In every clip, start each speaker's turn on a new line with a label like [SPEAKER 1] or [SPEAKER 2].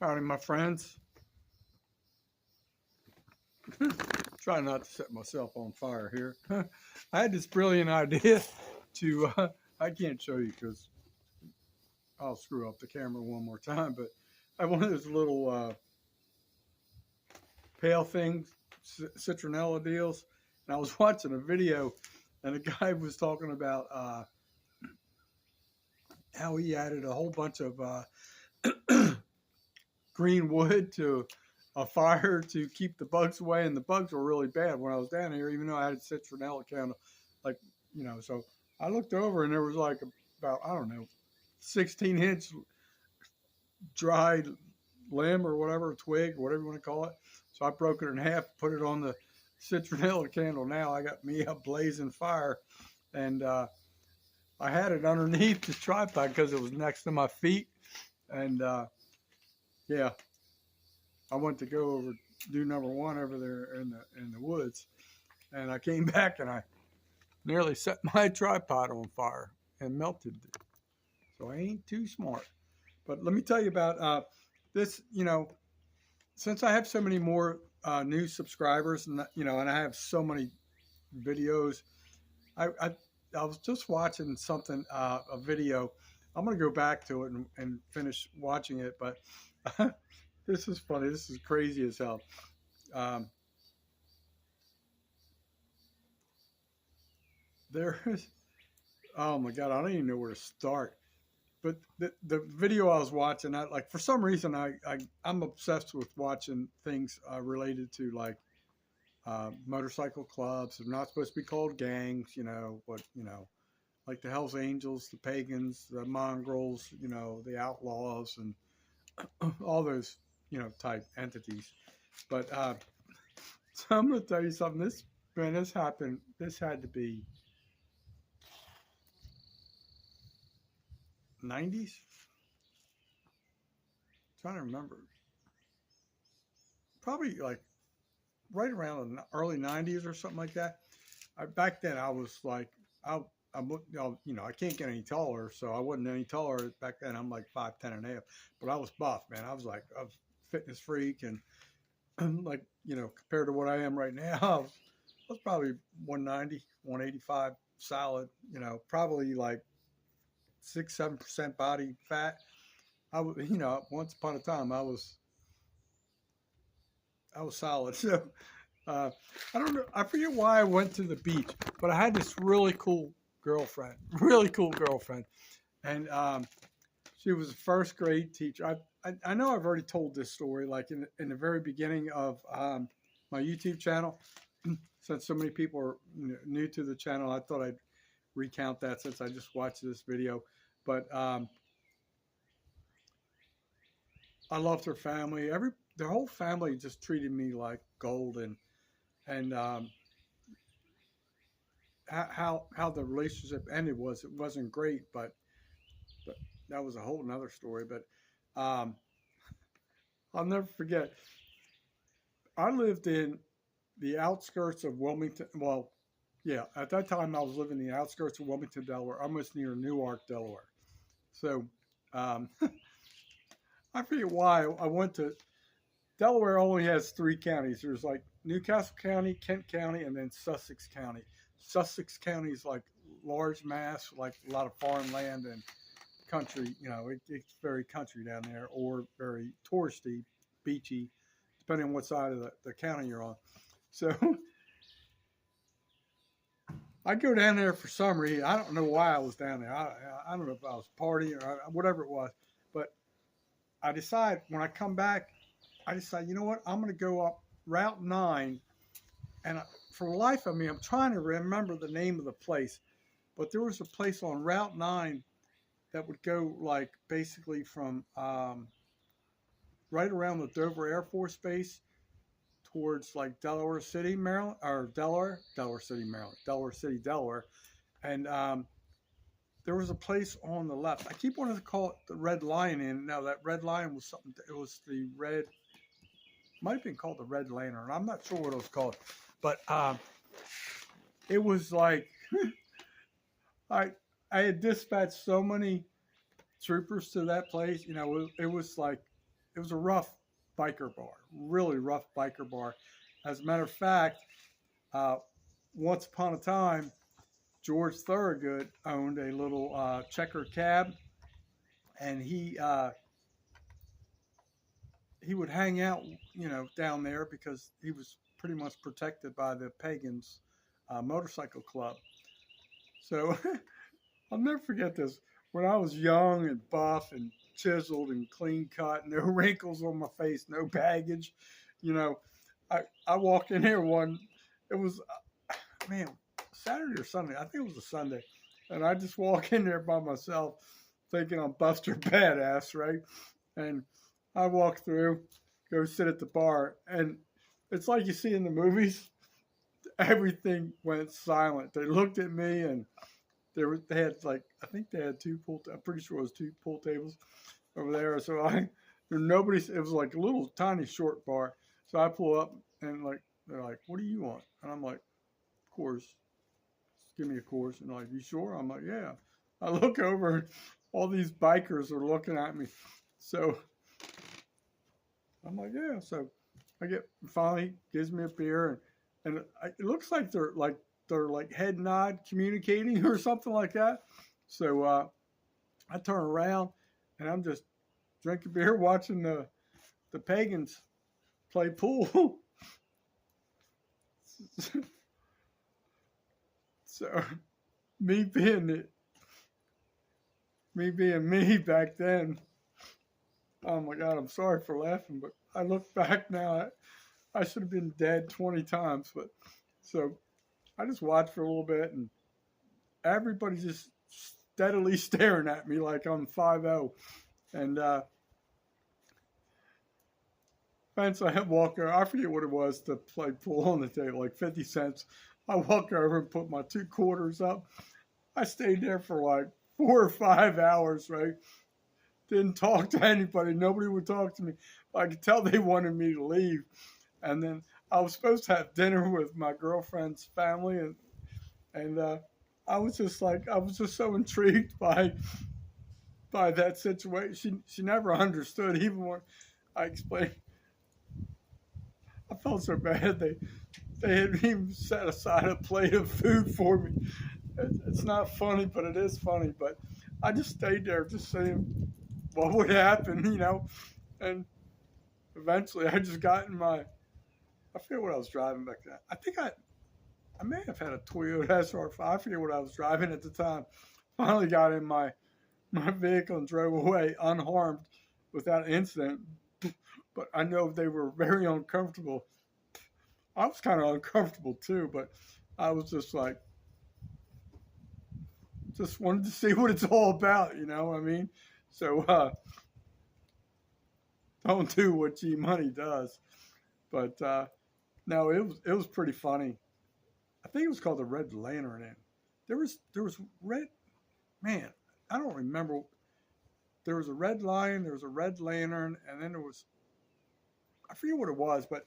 [SPEAKER 1] Howdy, my friends. Try not to set myself on fire here. I had this brilliant idea to, I can't show you because I'll screw up the camera one more time, but I have one of those little pale things, citronella deals, and I was watching a video, and a guy was talking about how he added a whole bunch of green wood to a fire to keep the bugs away, and the bugs were really bad when I was down here, even though I had citronella candle, like, so I looked over and there was like about, I don't know, 16-inch dried limb or whatever, twig, whatever you want to call it. So I broke it in half, put it on the citronella candle. Now I got me a blazing fire, and I had it underneath the tripod because it was next to my feet, and yeah, I went to go over do number one over there in the woods, and I came back and I nearly set my tripod on fire and melted it. So I ain't too smart. But let me tell you about this. Since I have so many more new subscribers, and and I have so many videos, I was just watching something, a video. I'm gonna go back to it and finish watching it, but this is funny. This is crazy as hell. Um, there's, oh my God, I don't even know where to start. But the video I was watching, I like, for some reason I'm obsessed with watching things related to like motorcycle clubs. They're not supposed to be called gangs, but like the Hells Angels, the Pagans, the Mongrels, the Outlaws, and all those type entities. But so I'm gonna tell you something. This happened. This had to be 90s. Trying to remember. Probably like right around the early 90s or something like that. Back then I was like, I can't get any taller, so I wasn't any taller back then. I'm like 5'10" and a half, but I was buff, man. I was a fitness freak, and like, compared to what I am right now, I was probably 190, 185 solid, probably like 6-7% body fat. I was, once upon a time I was solid. So I don't know. I forget why I went to the beach, but I had this really cool girlfriend, and she was a first grade teacher. I know I've already told this story, like in the very beginning of my YouTube channel. Since so many people are new to the channel, I thought I'd recount that since I just watched this video. But I loved her family. Their whole family just treated me like gold, and how the relationship ended was, it wasn't great, but that was a whole nother story. But um, I'll never forget. I lived in the outskirts of Wilmington. Well, yeah, at that time I was living in the outskirts of Wilmington, Delaware, almost near Newark, Delaware. So um, I forget why I went to Delaware. Only has three counties. There's like Newcastle County, Kent County, and then Sussex County. Sussex County is like large mass, like a lot of farmland and country. It's very country down there, or very touristy, beachy, depending on what side of the county you're on. So I go down there for some reason. I don't know why I was down there. I don't know if I was partying or whatever it was, but I decide when I come back, I decide, you know what? I'm going to go up Route 9, and for the life of me, I'm trying to remember the name of the place, but there was a place on Route 9 that would go like basically from right around the Dover Air Force Base towards like Delaware City, Maryland, or Delaware City, Maryland, Delaware City, Delaware, and there was a place on the left. I keep wanting to call it the Red Lion Inn. Now that Red Lion was something. It was the Red. Might have been called the Red Lantern. I'm not sure what it was called, but it was like I I had dispatched so many troopers to that place. It was like it was a rough biker bar, really rough biker bar. As a matter of fact, uh, once upon a time, George Thorogood owned a little checker cab, and he would hang out, down there because he was pretty much protected by the Pagans Motorcycle Club. So I'll never forget this. When I was young and buff and chiseled and clean cut, no wrinkles on my face, no baggage, you know, I walk in here it was, man, Saturday or Sunday. I think it was a Sunday. And I just walk in there by myself thinking I'm Buster Badass, right? And I walk through, go sit at the bar, and it's like you see in the movies. Everything went silent. They looked at me, and they had like, I think they had I'm pretty sure it was two pool tables over there. So it was like a little tiny short bar. So I pull up, and like they're like, "What do you want?" And I'm like, "Coors, give me a Coors." And they're like, "You sure?" I'm like, "Yeah." I look over, and all these bikers are looking at me. So I'm like, "Yeah." So finally gives me a beer, and it looks like they're like head nod communicating or something like that. So I turn around, and I'm just drinking beer, watching the Pagans play pool. So me being me back then. Oh my God, I'm sorry for laughing, but I look back now. I should have been dead 20 times, but so I just watched for a little bit, and everybody's just steadily staring at me like I'm 5-0. And Fence, I walk over, I forget what it was to play pool on the table, like 50 cents. I walk over and put my 2 quarters up. I stayed there for like 4 or 5 hours, right? Didn't talk to anybody. Nobody would talk to me. I could tell they wanted me to leave. And then I was supposed to have dinner with my girlfriend's family, and I was just so intrigued by that situation. She never understood, even when I explained. I felt so bad. They had even set aside a plate of food for me. It's not funny, but it is funny. But I just stayed there, just saying what would happen. And eventually, I just got in I forget what I was driving back then. I think I may have had a Toyota SR5. I forget what I was driving at the time. Finally got in my vehicle and drove away unharmed without incident. But I know they were very uncomfortable. I was kind of uncomfortable too, but I was just wanted to see what it's all about, you know what I mean? So don't do what G Money does. But no, it was pretty funny. I think it was called the Red Lantern Inn. There was red, man. I don't remember. There was a Red Lion, there was a Red Lantern, and then I forget what it was, but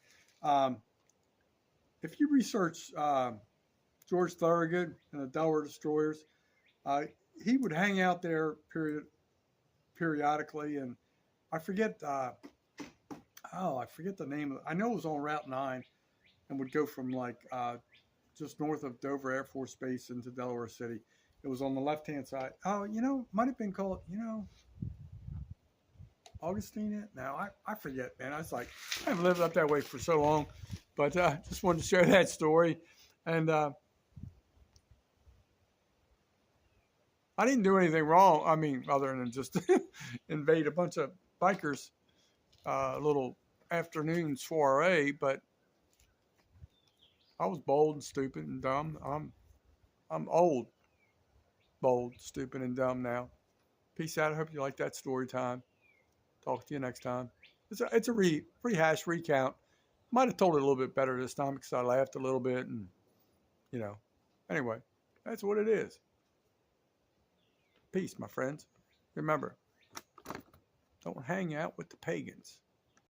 [SPEAKER 1] if you research George Thorogood and the Delaware Destroyers, he would hang out there periodically, and I forget. I forget the name of it. I know it was on Route 9, and would go from just north of Dover Air Force Base into Delaware City. It was on the left-hand side. Oh, might have been called, Augustine. Now I forget, man. I haven't lived up that way for so long, but just wanted to share that story. And I didn't do anything wrong. I mean, other than just invade a bunch of bikers, a little afternoon soiree. But I was bold and stupid and dumb. I'm old, bold, stupid, and dumb now. Peace out. I hope you like that story time. Talk to you next time. It's a rehash recount. Might have told it a little bit better this time because I laughed a little bit, and anyway, that's what it is. Peace, my friends. Remember, don't hang out with the pagans.